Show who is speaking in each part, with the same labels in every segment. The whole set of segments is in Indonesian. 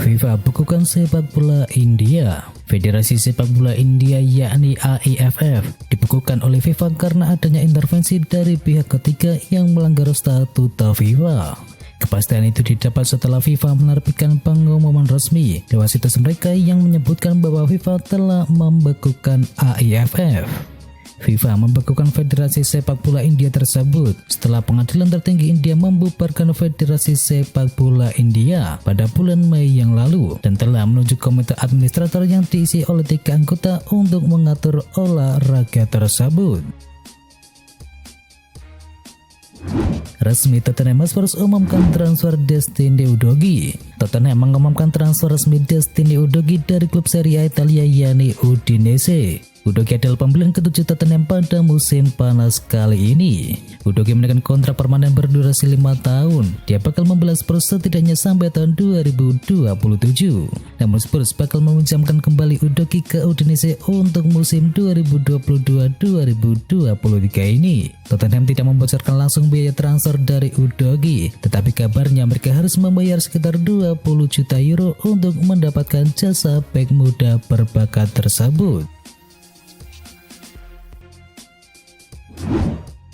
Speaker 1: FIFA bekukan sepak bola India. Federasi Sepak Bola India yakni AIFF dibekukan oleh FIFA karena adanya intervensi dari pihak ketiga yang melanggar statuta FIFA. Kepastian itu didapat setelah FIFA menerbitkan pengumuman resmi lewat situs mereka yang menyebutkan bahwa FIFA telah membekukan AIFF. FIFA membekukan Federasi Sepak Bola India tersebut setelah Pengadilan Tertinggi India membubarkan Federasi Sepak Bola India pada bulan Mei yang lalu dan telah menunjuk komite administrator yang diisi oleh 3 anggota untuk mengatur olahraga tersebut. Resmi Tottenham Hotspur umumkan transfer Destiny Udogie. Tottenham mengumumkan transfer resmi Destiny Udogie dari klub Serie A Italia yakni Udinese. Udogie adalah pembelian ke-7 Tottenham pada musim panas kali ini. Udogie menekan kontrak permanen berdurasi 5 tahun. Dia bakal membela Spurs setidaknya sampai tahun 2027. Namun Spurs bakal meminjamkan kembali Udogie ke Udinese untuk musim 2022-2023 ini. Tottenham tidak membocorkan langsung biaya transfer dari Udogie, tetapi kabarnya mereka harus membayar sekitar 20 juta euro untuk mendapatkan jasa bek muda berbakat tersebut.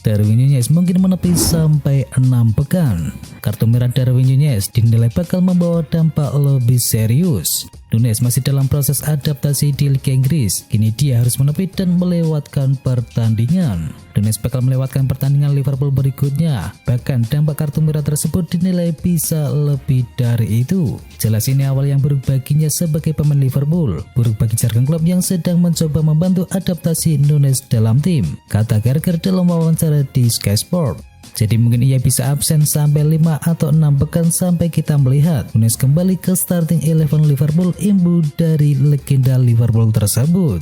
Speaker 1: Darwin Núñez mungkin menepi sampai 6 pekan. Kartu merah Darwin Núñez dinilai bakal membawa dampak lebih serius. Núñez masih dalam proses adaptasi di Liga Inggris. Kini dia harus menepi dan melewatkan pertandingan. Núñez bakal melewatkan pertandingan Liverpool berikutnya. Bahkan dampak kartu merah tersebut dinilai bisa lebih dari itu. Jelas ini awal yang buruk baginya sebagai pemain Liverpool. Buruk bagi jargon klub yang sedang mencoba membantu adaptasi Núñez dalam tim, kata Gallagher dalam wawancara di Sky Sport. Jadi mungkin ia bisa absen sampai 5 atau 6 pekan sampai kita melihat Núñez kembali ke starting 11 Liverpool imbu dari legenda Liverpool tersebut.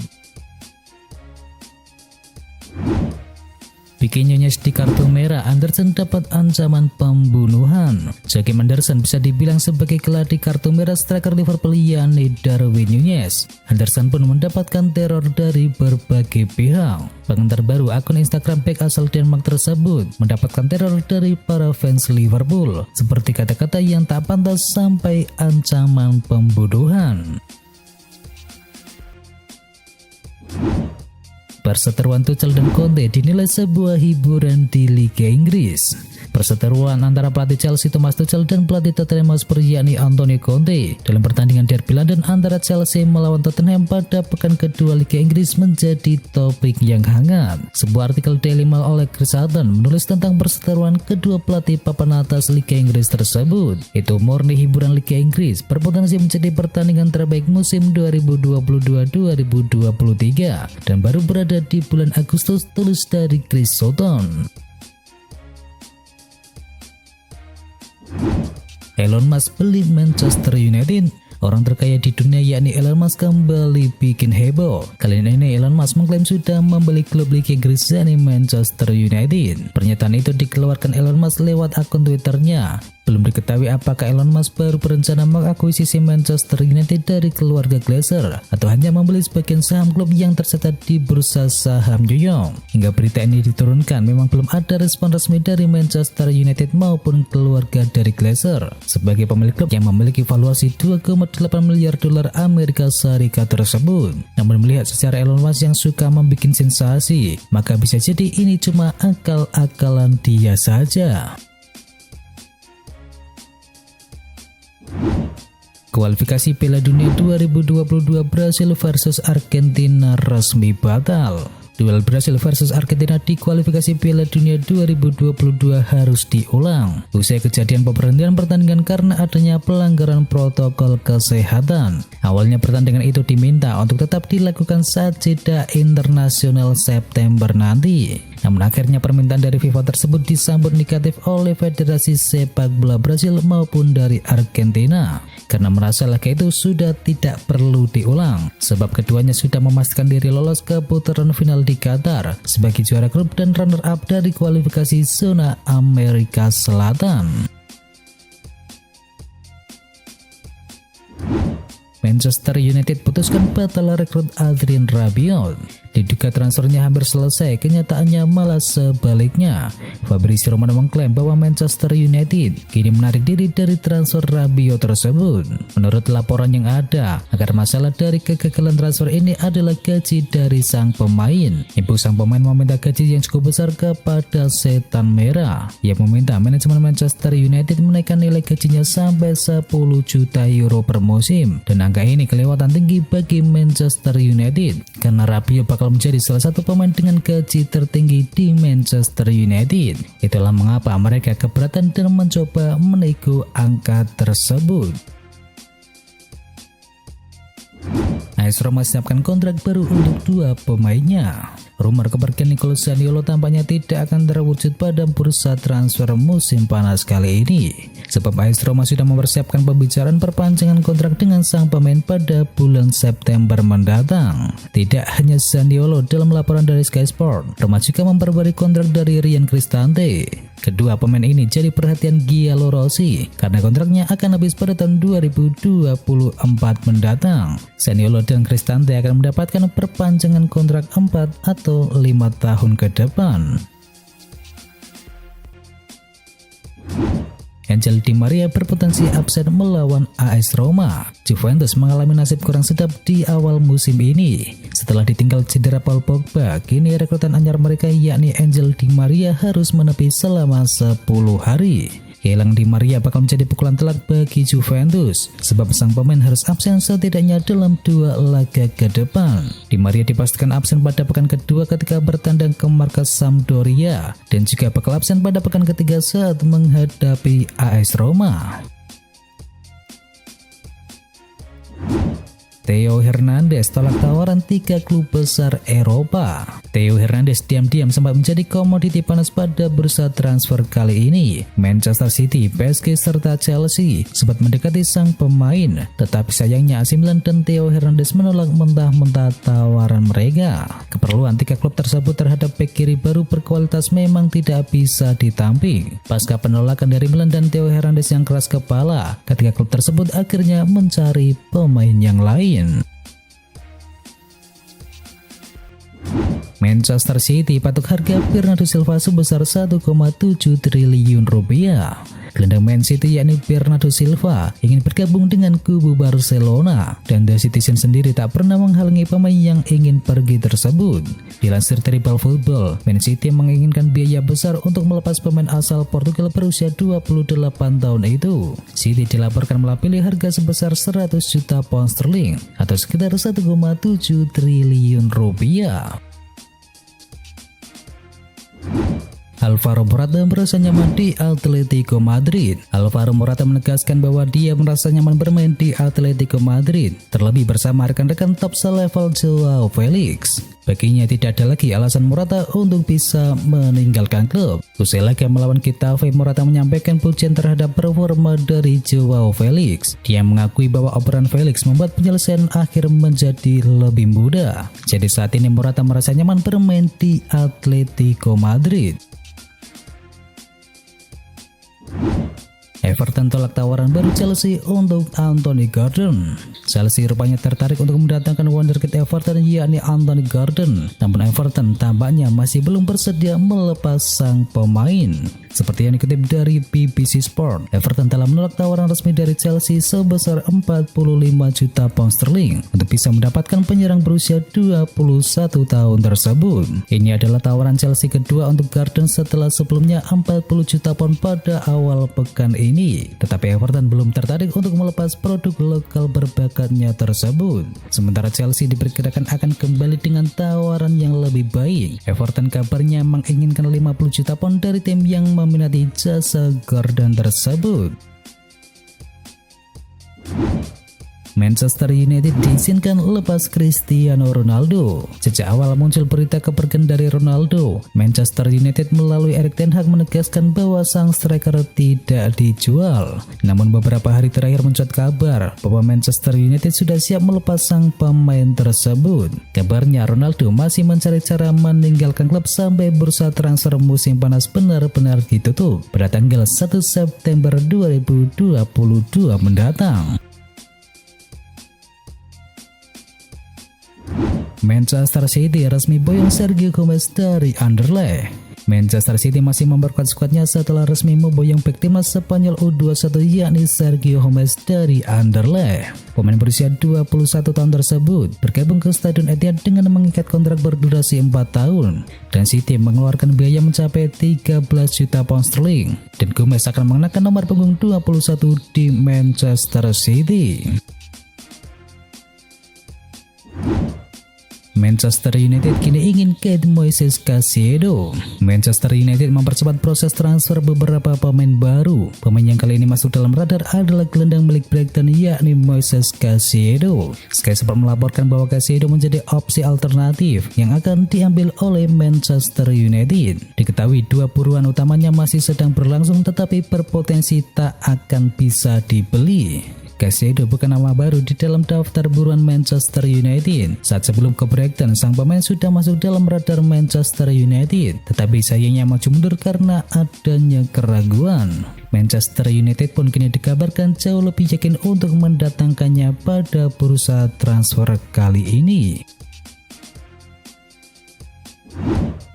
Speaker 1: Bikin Núñez di kartu merah, Anderson dapat ancaman pembunuhan. Joachim Anderson bisa dibilang sebagai keladi kartu merah striker Liverpool yakni Darwin Núñez. Anderson pun mendapatkan teror dari berbagai pihak. Bahkan terbaru akun Instagram bek asal Denmark tersebut mendapatkan teror dari para fans Liverpool, seperti kata-kata yang tak pantas sampai ancaman pembunuhan. Perseteruan Tuchel dan Conte dinilai sebuah hiburan di Liga Inggris. Perseteruan antara pelatih Chelsea Thomas Tuchel dan pelatih Tottenham Hotspur yakni Antonio Conte dalam pertandingan derby London antara Chelsea melawan Tottenham pada pekan kedua Liga Inggris menjadi topik yang hangat. Sebuah artikel Daily Mail oleh Chris Hutton menulis tentang perseteruan kedua pelatih papan atas Liga Inggris tersebut. Itu murni hiburan Liga Inggris, berpotensi menjadi pertandingan terbaik musim 2022-2023 dan baru berada di bulan Agustus, tulis dari Chris Hutton. Elon Musk beli Manchester United. Orang terkaya di dunia yakni Elon Musk kembali bikin heboh. Kali ini Elon Musk mengklaim sudah membeli klub Liga Inggris yakni Manchester United. Pernyataan itu dikeluarkan Elon Musk lewat akun Twitternya. Belum diketahui apakah Elon Musk baru berencana mengakuisisi Manchester United dari keluarga Glazer atau hanya membeli sebagian saham klub yang tercatat di bursa saham New York. Hingga berita ini diturunkan, memang belum ada respon resmi dari Manchester United maupun keluarga dari Glazer sebagai pemilik klub yang memiliki valuasi 2,8 miliar dolar Amerika Serikat tersebut. Namun melihat secara Elon Musk yang suka membuat sensasi, maka bisa jadi ini cuma akal-akalan dia saja. Kualifikasi Piala Dunia 2022 Brasil versus Argentina resmi batal. Duel Brasil versus Argentina di kualifikasi Piala Dunia 2022 harus diulang usai kejadian pemberhentian pertandingan karena adanya pelanggaran protokol kesehatan. Awalnya pertandingan itu diminta untuk tetap dilakukan saat jeda internasional September nanti. Namun akhirnya permintaan dari FIFA tersebut disambut negatif oleh Federasi Sepak Bola Brasil maupun dari Argentina karena merasa laga itu sudah tidak perlu diulang sebab keduanya sudah memastikan diri lolos ke putaran final di Qatar sebagai juara grup dan runner-up dari kualifikasi zona Amerika Selatan. Manchester United putuskan batal rekrut Adrien Rabiot. Diduga transfernya hampir selesai, kenyataannya malah sebaliknya. Fabrizio Romano mengklaim bahwa Manchester United kini menarik diri dari transfer Rabiot tersebut. Menurut laporan yang ada, akar masalah dari kegagalan transfer ini adalah gaji dari sang pemain. Ibu sang pemain meminta gaji yang cukup besar kepada Setan Merah. Ia meminta manajemen Manchester United menaikkan nilai gajinya sampai 10 juta euro per musim, dan angka ini kelewatan tinggi bagi Manchester United karena Rabiot bakal menjadi salah satu pemain dengan gaji tertinggi di Manchester United. Itulah mengapa mereka keberatan dan mencoba menego angka tersebut. AS Roma siapkan kontrak baru untuk dua pemainnya. Rumor kepergian Nicolo Zaniolo tampaknya tidak akan terwujud pada bursa transfer musim panas kali ini, sebab AS Roma sudah mempersiapkan pembicaraan perpanjangan kontrak dengan sang pemain pada bulan September mendatang. Tidak hanya Zaniolo, dalam laporan dari Sky Sport, Roma juga memperbarui kontrak dari Ryan Cristante. Kedua pemain ini jadi perhatian Giallorossi karena kontraknya akan habis pada tahun 2024 mendatang. Zaniolo dan Cristante akan mendapatkan perpanjangan kontrak 4 atau 5 tahun ke depan. Angel Di Maria berpotensi absen melawan AS Roma. Juventus mengalami nasib kurang sedap di awal musim ini. Setelah ditinggal cedera Paul Pogba, kini rekrutan anyar mereka yakni Angel Di Maria harus menepi selama 10 hari. Kehilangan Di Maria bakal menjadi pukulan telak bagi Juventus, sebab sang pemain harus absen setidaknya dalam 2 laga ke depan. Di Maria dipastikan absen pada pekan kedua ketika bertandang ke markas Sampdoria, dan juga bakal absen pada pekan ketiga saat menghadapi AS Roma. Theo Hernandez tolak tawaran 3 klub besar Eropa. Theo Hernandez diam-diam sempat menjadi komoditi panas pada bursa transfer kali ini. Manchester City, PSG, serta Chelsea sempat mendekati sang pemain, tetapi sayangnya AC Milan dan Theo Hernandez menolak mentah-mentah tawaran mereka. Keperluan 3 klub tersebut terhadap bek kiri baru berkualitas memang tidak bisa ditamping. Pasca penolakan dari Milan dan Theo Hernandez yang keras kepala, ketiga klub tersebut akhirnya mencari pemain yang lain. Manchester City patok harga Bernardo Silva sebesar 1,7 triliun rupiah. Gelandang Man City yakni Bernardo Silva ingin bergabung dengan kubu Barcelona, dan The Citizen sendiri tak pernah menghalangi pemain yang ingin pergi tersebut. Dilansir dari Ball Football, Man City menginginkan biaya besar untuk melepas pemain asal Portugal berusia 28 tahun itu. City dilaporkan melapili harga sebesar 100 juta pound sterling atau sekitar 1,7 triliun rupiah. Alvaro Morata merasa nyaman di Atletico Madrid. Alvaro Morata menegaskan bahwa dia merasa nyaman bermain di Atletico Madrid, terlebih bersama rekan-rekan top selevel Joao Felix. Baginya tidak ada lagi alasan Morata untuk bisa meninggalkan klub. Usai laga melawan Getafe, Morata menyampaikan pujian terhadap performa dari Joao Felix. Dia mengakui bahwa operan Felix membuat penyelesaian akhir menjadi lebih mudah. Jadi saat ini Morata merasa nyaman bermain di Atletico Madrid. Everton tolak tawaran baru Chelsea untuk Anthony Gordon. Chelsea rupanya tertarik untuk mendatangkan wonderkid Everton yakni Anthony Gordon. Namun Everton tampaknya masih belum bersedia melepas sang pemain. Seperti yang dikutip dari BBC Sport, Everton telah menolak tawaran resmi dari Chelsea sebesar 45 juta pound sterling untuk bisa mendapatkan penyerang berusia 21 tahun tersebut. Ini adalah tawaran Chelsea kedua untuk Gordon setelah sebelumnya 40 juta pound pada awal pekan ini. Tetapi Everton belum tertarik untuk melepas produk lokal berbakatnya tersebut. Sementara Chelsea diperkirakan akan kembali dengan tawaran yang lebih baik. Everton kabarnya menginginkan 50 juta pound dari tim yang meminati jasa Gordon tersebut. Manchester United diizinkan lepas Cristiano Ronaldo. Sejak awal muncul berita kepergian dari Ronaldo, Manchester United melalui Erik ten Hag menegaskan bahwa sang striker tidak dijual. Namun beberapa hari terakhir mencuat kabar bahwa Manchester United sudah siap melepas sang pemain tersebut. Kabarnya Ronaldo masih mencari cara meninggalkan klub sampai bursa transfer musim panas benar-benar ditutup pada tanggal 1 September 2022 mendatang. Manchester City resmi boyong Sergio Gomez dari Anderlecht. Manchester City masih memperkuat skuadnya setelah resmi memboyong bek timnas Spanyol U21 yakni Sergio Gomez dari Anderlecht. Pemain berusia 21 tahun tersebut bergabung ke Stadion Etihad dengan mengikat kontrak berdurasi 4 tahun dan City mengeluarkan biaya mencapai 13 juta pound sterling dan Gomez akan mengenakan nomor punggung 21 di Manchester City. Manchester United kini ingin Keith Moises Caicedo. Manchester United mempercepat proses transfer beberapa pemain baru. Pemain yang kali ini masuk dalam radar adalah gelandang milik Brighton yakni Moises Caicedo. Sky Sport melaporkan bahwa Caicedo menjadi opsi alternatif yang akan diambil oleh Manchester United. Diketahui dua buruan utamanya masih sedang berlangsung tetapi berpotensi tak akan bisa dibeli. Caicedo bukan nama baru di dalam daftar buruan Manchester United. Saat sebelum ke Brighton, sang pemain sudah masuk dalam radar Manchester United, tetapi sayangnya maju mundur karena adanya keraguan. Manchester United pun kini dikabarkan jauh lebih yakin untuk mendatangkannya pada bursa transfer kali ini.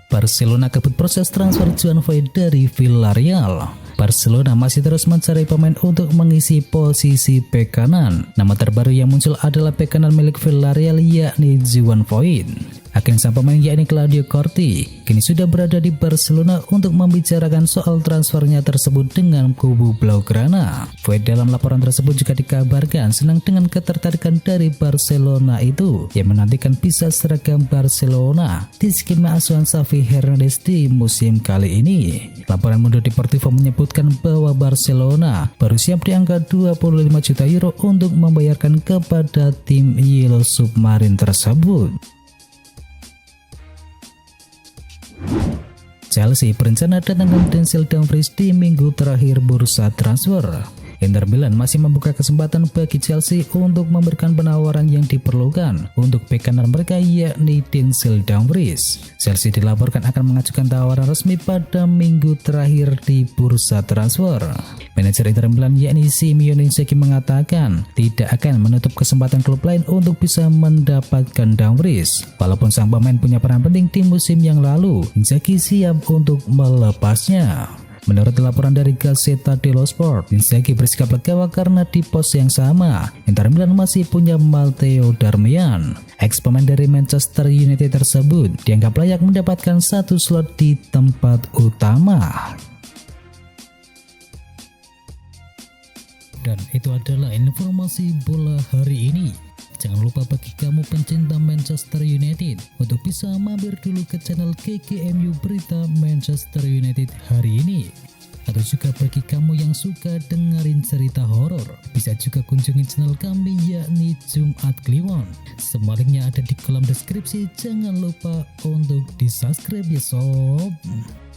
Speaker 1: Barcelona kebut proses transfer Juan Foyth dari Villarreal. Barcelona masih terus mencari pemain untuk mengisi posisi bek kanan. Nama terbaru yang muncul adalah bek kanan milik Villarreal yakni Juan Foyth. Agen sang pemain yakni Claudio Corti kini sudah berada di Barcelona untuk membicarakan soal transfernya tersebut dengan kubu Blaugrana. Foyth dalam laporan tersebut juga dikabarkan senang dengan ketertarikan dari Barcelona itu yang menantikan bisa seragam Barcelona di skema asuhan Xavi Hernandez di musim kali ini. Laporan Mundo Deportivo menyebutkan bahwa Barcelona baru siap di angka 25 juta euro untuk membayarkan kepada tim Yellow Submarine tersebut. Chelsea berencana datangkan Denzel Dumfries di minggu terakhir bursa transfer. Inter Milan masih membuka kesempatan bagi Chelsea untuk memberikan penawaran yang diperlukan untuk bek kanan mereka yakni Denzel Dumfries. Chelsea dilaporkan akan mengajukan tawaran resmi pada minggu terakhir di bursa transfer. Manajer Inter Milan yakni Simeone Inzaghi mengatakan tidak akan menutup kesempatan klub lain untuk bisa mendapatkan Dumfries. Walaupun sang pemain punya peran penting di musim yang lalu, Inzaghi siap untuk melepasnya. Menurut laporan dari Gazzetta dello Sport, Inzaghi bersikap legawa karena di pos yang sama, Inter Milan masih punya Matteo Darmian. Ex pemain dari Manchester United tersebut dianggap layak mendapatkan satu slot di tempat utama. Dan itu adalah informasi bola hari ini. Jangan lupa bagi kamu pencinta Manchester United untuk bisa mampir dulu ke channel GGMU Berita Manchester United hari ini. Atau juga bagi kamu yang suka dengerin cerita horor, bisa juga kunjungi channel kami yakni Jumat Kliwon. Semua linknya ada di kolom deskripsi, jangan lupa untuk di subscribe ya sob.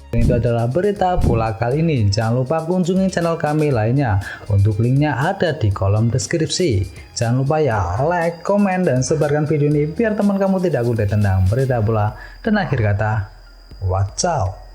Speaker 2: Itu adalah berita bola kali ini. Jangan lupa kunjungi channel kami lainnya. Untuk linknya ada di kolom deskripsi. Jangan lupa ya like, komen, dan sebarkan video ini biar teman kamu tidak kudet tentang berita bola. Dan akhir kata, watch out.